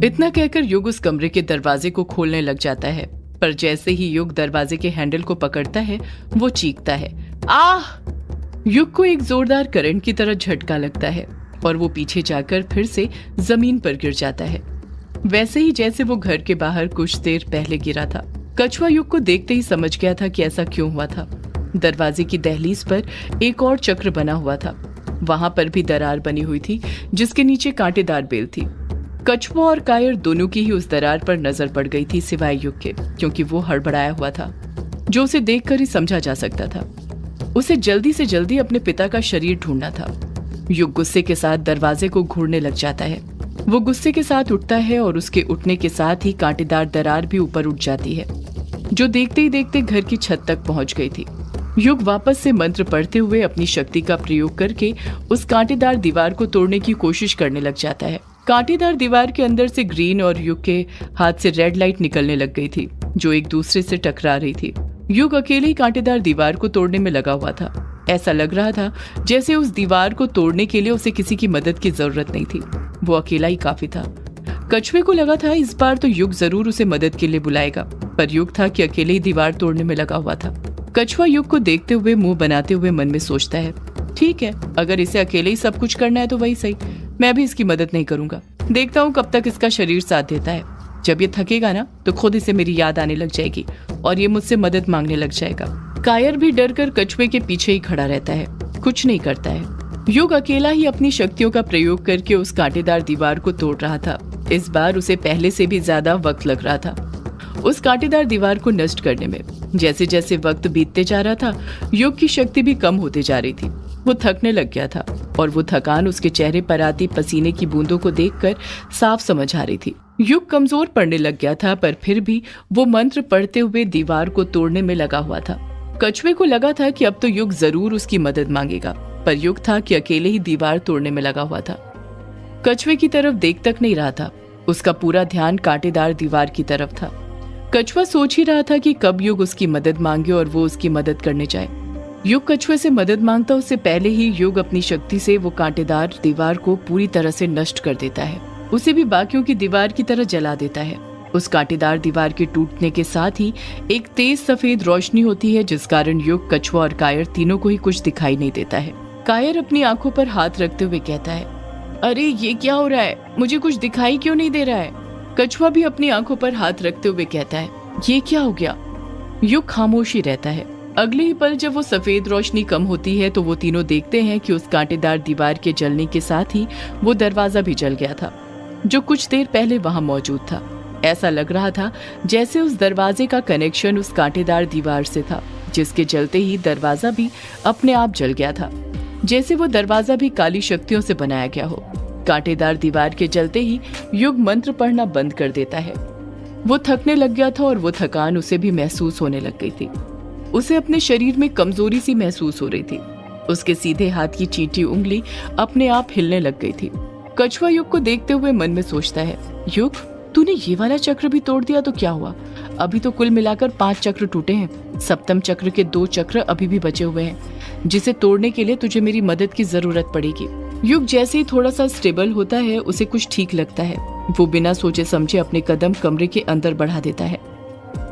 इतना कहकर युग उस कमरे के दरवाजे को खोलने लग जाता है, पर जैसे ही युग दरवाजे के हैंडल को पकड़ता है वो चीखता है, आह! युग को एक जोरदार करंट की तरह झटका लगता है और वो पीछे जाकर फिर से जमीन पर गिर जाता है, वैसे ही जैसे वो घर के बाहर कुछ देर पहले गिरा था। कछुआ युग को देखते ही समझ गया था कि ऐसा क्यों हुआ था। दरवाजे की दहलीज पर एक और चक्र बना हुआ था, वहां पर भी दरार बनी हुई थी जिसके नीचे कांटेदार बेल थी। कछुआ और कायर दोनों की ही उस दरार पर नजर पड़ गई थी सिवाय युग के, क्योंकि वो हड़बड़ाया हुआ था, जो उसे देखकर ही समझा जा सकता था। उसे जल्दी से जल्दी अपने पिता का शरीर ढूंढना था। युग गुस्से के साथ दरवाजे को घूरने लग जाता है। वो गुस्से के साथ उठता है और उसके उठने के साथ ही कांटेदार दरार भी ऊपर उठ जाती है, जो देखते ही देखते घर की छत तक पहुंच गई थी। युग वापस से मंत्र पढ़ते हुए अपनी शक्ति का प्रयोग करके उस कांटेदार दीवार को तोड़ने की कोशिश करने लग जाता है। कांटेदार दीवार के अंदर से ग्रीन और युग के हाथ से रेड लाइट निकलने लग गई थी, जो एक दूसरे से टकरा रही थी। युग अकेले ही कांटेदार दीवार को तोड़ने में लगा हुआ था। ऐसा लग रहा था जैसे उस दीवार को तोड़ने के लिए उसे किसी की मदद की जरूरत नहीं थी, वो अकेला ही काफी था। कछुए को लगा था इस बार तो युग जरूर उसे मदद के लिए बुलाएगा, पर युग था कि अकेले ही दीवार तोड़ने में लगा हुआ था। कछुआ युग को देखते हुए मुंह बनाते हुए मन में सोचता है, ठीक है, अगर इसे अकेले ही सब कुछ करना है तो वही सही, मैं भी इसकी मदद नहीं करूंगा। देखता हूँ कब तक इसका शरीर साथ देता है। जब ये थकेगा ना तो खुद इसे मेरी याद आने लग जाएगी और ये मुझसे मदद मांगने लग जाएगा। कायर भी डर कर कछुए के पीछे ही खड़ा रहता है, कुछ नहीं करता है। युग अकेला ही अपनी शक्तियों का प्रयोग करके उस कांटेदार दीवार को तोड़ रहा था। इस बार उसे पहले से भी ज्यादा वक्त लग रहा था उस कांटेदार दीवार को नष्ट करने में। जैसे जैसे वक्त बीतते जा रहा था, युग की शक्ति भी कम होते जा रही थी। वो थकने लग गया था और वो थकान उसके चेहरे पर आती पसीने की बूंदों को देखकर साफ समझ आ रही थी। युग कमजोर पड़ने लग गया था, पर फिर भी वो मंत्र पढ़ते हुए दीवार को तोड़ने में लगा हुआ था। कछुए को लगा था कि अब तो युग जरूर उसकी मदद मांगेगा, पर युग था कि अकेले ही दीवार तोड़ने में लगा हुआ था। कछुए की तरफ देख तक नहीं रहा था, उसका पूरा ध्यान कांटेदार दीवार की तरफ था। कछुआ सोच ही रहा था कि कब युग उसकी मदद मांगे और वो उसकी मदद करने जाए। युग कछुए से मदद मांगता उससे पहले ही युग अपनी शक्ति से वो कांटेदार दीवार को पूरी तरह से नष्ट कर देता है, उसे भी बाकियों की दीवार की तरह जला देता है। उस कांटेदार दीवार के टूटने के साथ ही एक तेज सफेद रोशनी होती है, जिस कारण युग, कछुआ और कायर तीनों को ही कुछ दिखाई नहीं देता है। कायर अपनी आंखों पर हाथ रखते हुए कहता है, अरे ये क्या हो रहा है, मुझे कुछ दिखाई क्यों नहीं दे रहा है। कछुआ भी अपनी आंखों पर हाथ रखते हुए कहता है, ये क्या हो गया। युग खामोश ही रहता है। अगले ही पल जब वो सफेद रोशनी कम होती है तो वो तीनों देखते हैं कि उस कांटेदार दीवार के जलने के साथ ही वो दरवाजा भी जल गया था, जो कुछ देर पहले वहां मौजूद था। ऐसा लग रहा था जैसे उस दरवाजे का कनेक्शन उस कांटेदार दीवार से था, जिसके जलते ही दरवाजा भी अपने आप जल गया था, जैसे वो दरवाजा भी काली शक्तियों से बनाया गया हो। कांटेदार दीवार के जलते ही युग मंत्र पढ़ना बंद कर देता है। वो थकने लग गया था और वो थकान उसे भी महसूस होने लग गई थी। उसे अपने शरीर में कमजोरी सी महसूस हो रही थी। उसके सीधे हाथ की चींटी उंगली अपने आप हिलने लग गई थी। कछुआ युग को देखते हुए मन में सोचता है, युग तूने ये वाला चक्र भी तोड़ दिया तो क्या हुआ, अभी तो कुल मिलाकर 5 चक्र टूटे हैं। सप्तम चक्र के 2 चक्र अभी भी बचे हुए हैं, जिसे तोड़ने के लिए तुझे मेरी मदद की जरूरत पड़ेगी। युग जैसे ही थोड़ा सा स्टेबल होता है, उसे कुछ ठीक लगता है। वो बिना सोचे समझे अपने कदम कमरे के अंदर बढ़ा देता है।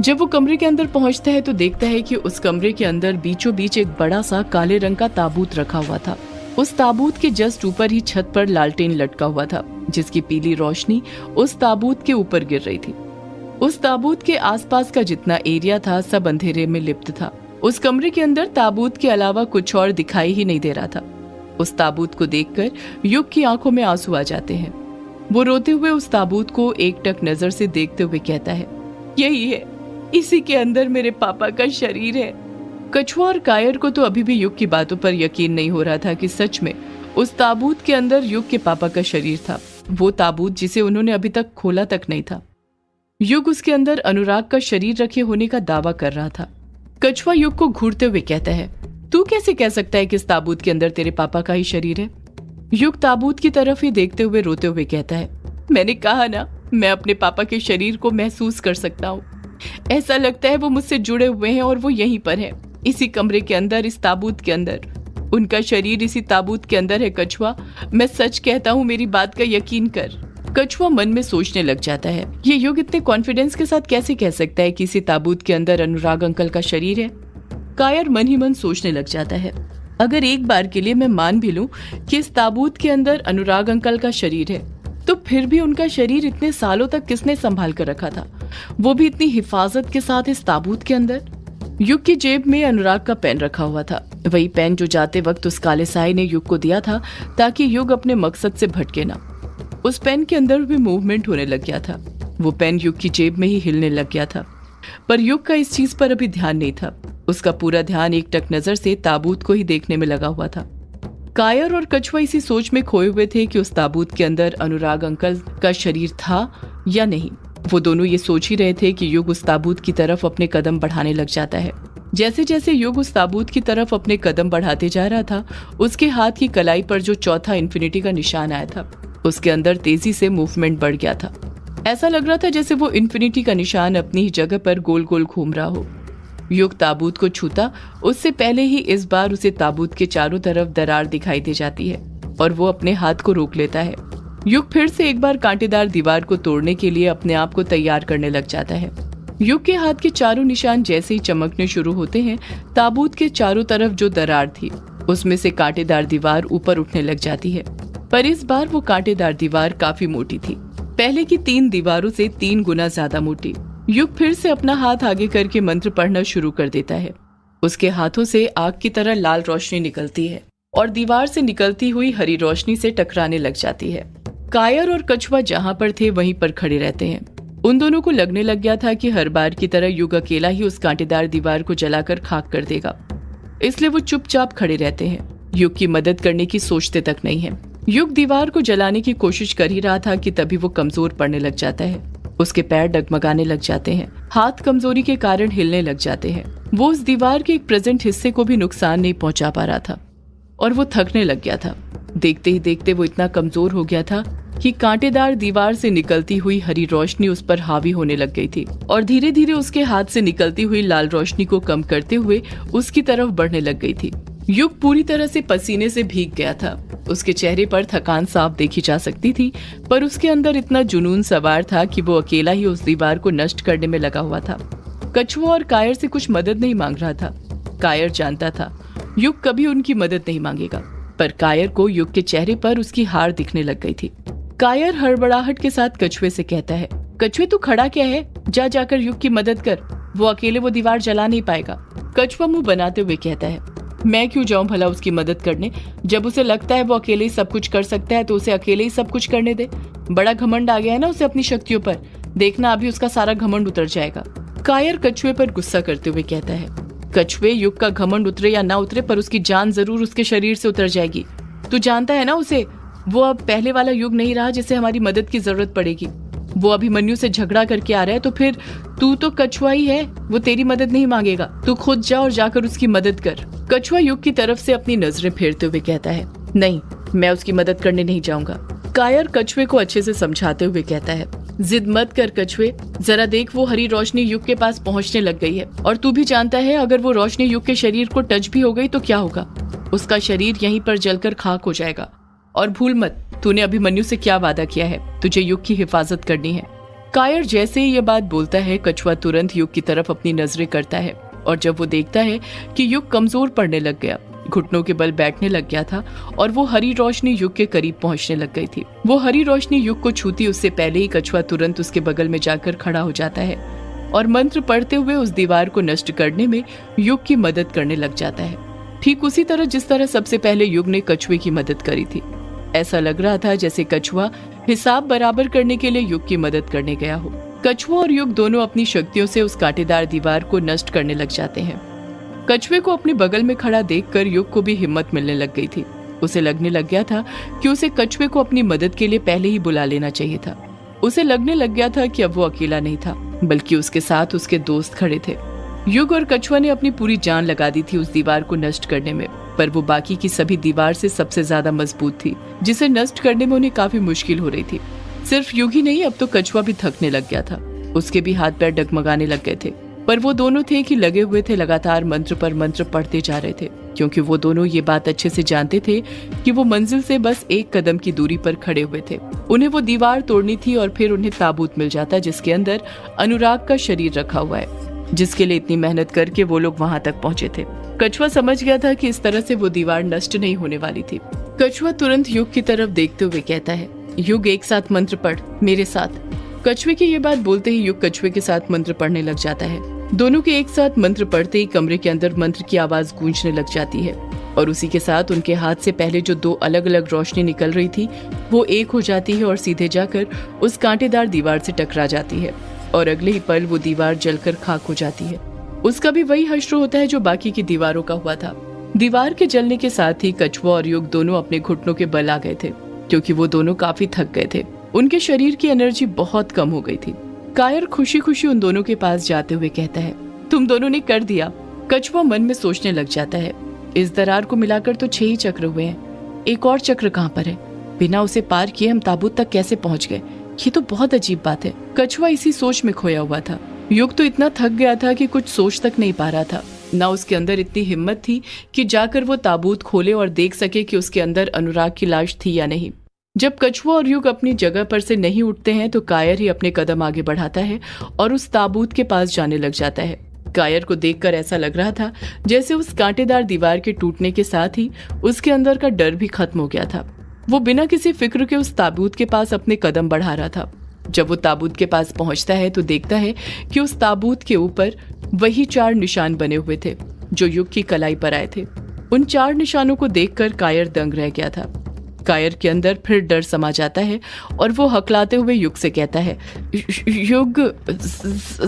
जब वो कमरे के अंदर पहुंचता है तो देखता है कि उस कमरे के अंदर बीचों बीच एक बड़ा सा काले रंग का ताबूत रखा हुआ था। उस ताबूत के जस्ट ऊपर ही छत पर लालटेन लटका हुआ था, जिसकी पीली रोशनी उस ताबूत के ऊपर गिर रही थी। उस ताबूत के आसपास का जितना एरिया था सब अंधेरे में लिप्त था। उस कमरे के अंदर ताबूत के अलावा कुछ और दिखाई ही नहीं दे रहा था। उस ताबूत को देखकर युग की आंखों में आंसू आ जाते हैं। वो रोते हुए उस ताबूत को एकटक नजर से देखते हुए कहता है, यही है, इसी के अंदर मेरे पापा का शरीर है। कछुआ और कायर को तो अभी भी युग की बातों पर यकीन नहीं हो रहा था कि सच में उस ताबूत के अंदर युग के पापा का शरीर था, वो ताबूत जिसे उन्होंने अभी तक खोला तक नहीं था। युग उसके अंदर अनुराग का शरीर रखे होने का दावा कर रहा था। कछुआ युग को घूरते हुए कहता है, तू कैसे कह सकता है कि इस ताबूत के अंदर तेरे पापा का ही शरीर है। युग ताबूत की तरफ ही देखते हुए रोते हुए कहता है, मैंने कहा ना, मैं अपने पापा के शरीर को महसूस कर सकता हूँ। ऐसा लगता है वो मुझसे जुड़े हुए हैं और वो यहीं पर है, इसी कमरे के अंदर, इस ताबूत के अंदर। उनका शरीर इसी ताबूत के अंदर है। कछुआ, मैं सच कहता हूँ, मेरी बात का यकीन कर। कछुआ मन में सोचने लग जाता है, ये युग इतने कॉन्फिडेंस के साथ कैसे कह सकता है कि इसी ताबूत के अंदर अनुराग अंकल का शरीर है। कायर मन ही मन सोचने लग जाता है, अगर एक बार के लिए मैं मान भी लूं कि इस ताबूत के अंदर अनुराग अंकल का शरीर है, तो फिर भी उनका शरीर इतने सालों तक किसने संभाल कर रखा था, वो भी इतनी हिफाजत के साथ इस ताबूत के अंदर। युग की जेब में अनुराग का पेन रखा हुआ था, वही पेन जो जाते वक्त उस काले साए ने युग को दिया था ताकि युग अपने मकसद से भटके ना। उस पेन के अंदर भी मूवमेंट होने लग गया था। वो पेन युग की जेब में ही हिलने लग गया था, पर युग का इस चीज पर अभी ध्यान नहीं था। उसका पूरा ध्यान एकटक नजर से ताबूत को ही देखने में लगा हुआ था। कायर और कछुआ इसी सोच में खोए हुए थे कि उस ताबूत के अंदर अनुराग अंकल का शरीर था या नहीं। वो दोनों ये सोच ही रहे थे कि युग उस ताबूत की तरफ अपने कदम बढ़ाने लग जाता है। जैसे जैसे युग उस ताबूत की तरफ अपने कदम बढ़ाते जा रहा था, उसके हाथ की कलाई पर जो चौथा इन्फिनिटी का निशान आया था, उसके अंदर तेजी से मूवमेंट बढ़ गया था। ऐसा लग रहा था जैसे वो इन्फिनिटी का निशान अपनी ही जगह पर गोल गोल घूम रहा हो। युग ताबूत को छूता उससे पहले ही इस बार उसे ताबूत के चारों तरफ दरार दिखाई दे जाती है और वो अपने हाथ को रोक लेता है। युग फिर से एक बार कांटेदार दीवार को तोड़ने के लिए अपने आप को तैयार करने लग जाता है। युग के हाथ के चारों निशान जैसे ही चमकने शुरू होते हैं, ताबूत के चारों तरफ जो दरार थी उसमें से कांटेदार दीवार ऊपर उठने लग जाती है। पर इस बार वो कांटेदार दीवार काफी मोटी थी, पहले की 3 दीवारों से 3 गुना ज्यादा मोटी। युग फिर से अपना हाथ आगे करके मंत्र पढ़ना शुरू कर देता है। उसके हाथों से आग की तरह लाल रोशनी निकलती है और दीवार से निकलती हुई हरी रोशनी से टकराने लग जाती है। कायर और कछुआ जहाँ पर थे वहीं पर खड़े रहते हैं। उन दोनों को लगने लग गया था कि हर बार की तरह युग अकेला ही उस कांटेदार दीवार को जलाकर खाक कर देगा, इसलिए वो चुपचाप खड़े रहते हैं। युग की मदद करने की सोचते तक नहीं है। युग दीवार को जलाने की कोशिश कर ही रहा था कि तभी वो कमजोर पड़ने लग जाता है। उसके पैर डगमगाने लग जाते हैं, हाथ कमजोरी के कारण हिलने लग जाते हैं। वो उस दीवार के एक प्रेजेंट हिस्से को भी नुकसान नहीं पहुंचा पा रहा था और वो थकने लग गया था। देखते ही देखते वो इतना कमजोर हो गया था कि कांटेदार दीवार से निकलती हुई हरी रोशनी उस पर हावी होने लग गई थी और धीरे धीरे उसके हाथ से निकलती हुई लाल रोशनी को कम करते हुए उसकी तरफ बढ़ने लग गई थी। युग पूरी तरह से पसीने से भीग गया था। उसके चेहरे पर थकान साफ देखी जा सकती थी, पर उसके अंदर इतना जुनून सवार था कि वो अकेला ही उस दीवार को नष्ट करने में लगा हुआ था। कछुआ और कायर से कुछ मदद नहीं मांग रहा था। कायर जानता था युग कभी उनकी मदद नहीं मांगेगा, पर कायर को युग के चेहरे पर उसकी हार दिखने लग गई थी। कायर हड़बड़ाहट के साथ कछुए से कहता है, कछुए तू खड़ा क्या है, जा जाकर युग की मदद कर, वो अकेले वो दीवार जला नहीं पाएगा। कछुआ मुंह बनाते हुए कहता है, मैं क्यों जाऊं भला उसकी मदद करने, जब उसे लगता है वो अकेले ही सब कुछ कर सकता है तो उसे अकेले ही सब कुछ करने दे। बड़ा घमंड आ गया है ना उसे अपनी शक्तियों पर, देखना अभी उसका सारा घमंड उतर जाएगा। कायर कछुए पर गुस्सा करते हुए कहता है, कछुए युग का घमंड उतरे या ना उतरे पर उसकी जान जरूर उसके शरीर से उतर जाएगी। तू जानता है ना उसे, वो अब पहले वाला युग नहीं रहा जिसे हमारी मदद की जरूरत पड़ेगी। वो अभिमन्यु से झगड़ा करके आ रहा है तो फिर तू तो कछुआ ही है, वो तेरी मदद नहीं मांगेगा। तू खुद जा और जाकर उसकी मदद कर। कछुआ युग की तरफ से अपनी नजरें फेरते हुए कहता है, नहीं मैं उसकी मदद करने नहीं जाऊंगा। कायर कछुए को अच्छे से समझाते हुए कहता है, जिद मत कर कछुए, जरा देख वो हरी रोशनी युग के पास पहुंचने लग गई है और तू भी जानता है अगर वो रोशनी युग के शरीर को टच भी हो गई तो क्या होगा, उसका शरीर यहीं पर जलकर खाक हो जाएगा। और भूल मत, तूने अभिमन्यु से क्या वादा किया है, तुझे युग की हिफाजत करनी है। कायर जैसे ही ये बात बोलता है, कछुआ तुरंत युग की तरफ अपनी नजरें करता है और जब वो देखता है कि युग कमजोर पड़ने लग गया, घुटनों के बल बैठने लग गया था और वो हरी रोशनी युग के करीब पहुंचने लग गई थी। वो हरी रोशनी युग को छूती उससे पहले ही कछुआ तुरंत उसके बगल में जाकर खड़ा हो जाता है और मंत्र पढ़ते हुए उस दीवार को नष्ट करने में युग की मदद करने लग जाता है, ठीक उसी तरह जिस तरह सबसे पहले युग ने कछुए की मदद करी थी। ऐसा लग रहा था जैसे कछुआ हिसाब बराबर करने के लिए युग की मदद करने गया हो। कछुआ और युग दोनों अपनी शक्तियों से उस कांटेदार दीवार को नष्ट करने लग जाते हैं। कछुए को अपने बगल में खड़ा देखकर युग को भी हिम्मत मिलने लग गई थी। उसे लगने लग गया था कि उसे कछुए को अपनी मदद के लिए पहले ही बुला लेना चाहिए था। उसे लगने लग गया था कि अब वो अकेला नहीं था, बल्कि उसके साथ उसके दोस्त खड़े थे। युग और कछुआ ने अपनी पूरी जान लगा दी थी उस दीवार को नष्ट करने में, पर वो बाकी की सभी दीवार से सबसे ज्यादा मजबूत थी, जिसे नष्ट करने में उन्हें काफी मुश्किल हो रही थी। सिर्फ युग ही नहीं, अब तो कछुआ भी थकने लग गया था। उसके भी हाथ पैर डगमगाने लग गए थे, पर वो दोनों थे कि लगे हुए थे लगातार मंत्र पर मंत्र पढ़ते जा रहे थे। क्योंकि वो दोनों ये बात अच्छे से जानते थे कि वो मंजिल से बस एक कदम की दूरी पर खड़े हुए थे। उन्हें वो दीवार तोड़नी थी और फिर उन्हें ताबूत मिल जाता जिसके अंदर अनुराग का शरीर रखा हुआ है, जिसके लिए इतनी मेहनत करके वो लोग वहां तक पहुंचे थे। कछुआ समझ गया था कि इस तरह से वो दीवार नष्ट नहीं होने वाली थी। कछुआ तुरंत युग की तरफ देखते हुए कहता है, युग एक साथ मंत्र पढ़ मेरे साथ। कछुए की ये बात बोलते ही युग कछुए के साथ मंत्र पढ़ने लग जाता है। दोनों के एक साथ मंत्र पढ़ते ही कमरे के अंदर मंत्र की आवाज गूंजने लग जाती है और उसी के साथ उनके हाथ से पहले जो दो अलग अलग रोशनी निकल रही थी वो एक हो जाती है और सीधे जाकर उस कांटेदार दीवार से टकरा जाती है और अगले ही पल वो दीवार जलकर खाक हो जाती है। उसका भी वही हश्र होता है जो बाकी की दीवारों का हुआ था। दीवार के जलने के साथ ही कछुआ और युग दोनों अपने घुटनों के बल आ गए थे, क्योंकि वो दोनों काफी थक गए थे। उनके शरीर की एनर्जी बहुत कम हो गई थी। कायर खुशी खुशी उन दोनों के पास जाते हुए कहता है, तुम दोनों ने कर दिया। कछुआ मन में सोचने लग जाता है, इस दरार को मिलाकर तो 6 ही चक्र हुए हैं, एक और चक्र कहाँ पर है? बिना उसे पार किए हम ताबूत तक कैसे पहुंच गए? ये तो बहुत अजीब बात है। कछुआ इसी सोच में खोया हुआ था। युग तो इतना थक गया था कि कुछ सोच तक नहीं पा रहा था। ना उसके अंदर इतनी हिम्मत थी कि जाकर वो ताबूत खोले और देख सके कि उसके अंदर अनुराग की लाश थी या नहीं। जब कछुआ और युग अपनी जगह पर से नहीं उठते हैं तो कायर ही अपने कदम आगे बढ़ाता है और उस ताबूत के पास जाने लग जाता है। कायर को देखकर ऐसा लग रहा था जैसे उस कांटेदार दीवार के टूटने के साथ ही उसके अंदर का डर भी खत्म हो गया था। वो बिना किसी फिक्र के उस ताबूत के पास अपने कदम बढ़ा रहा था। जब वो ताबूत के पास पहुंचता है तो देखता है कि उस ताबूत के ऊपर वही 4 निशान बने हुए थे जो युग की कलाई पर आए थे। उन 4 निशानों को देखकर कायर दंग रह गया था। कायर के अंदर फिर डर समा जाता है और वो हकलाते हुए युग से कहता है, युग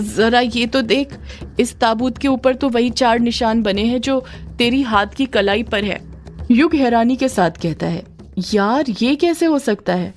जरा ये तो देख, इस ताबूत के ऊपर तो वही 4 निशान बने हैं जो तेरी हाथ की कलाई पर है। युग हैरानी के साथ कहता है, यार ये कैसे हो सकता है?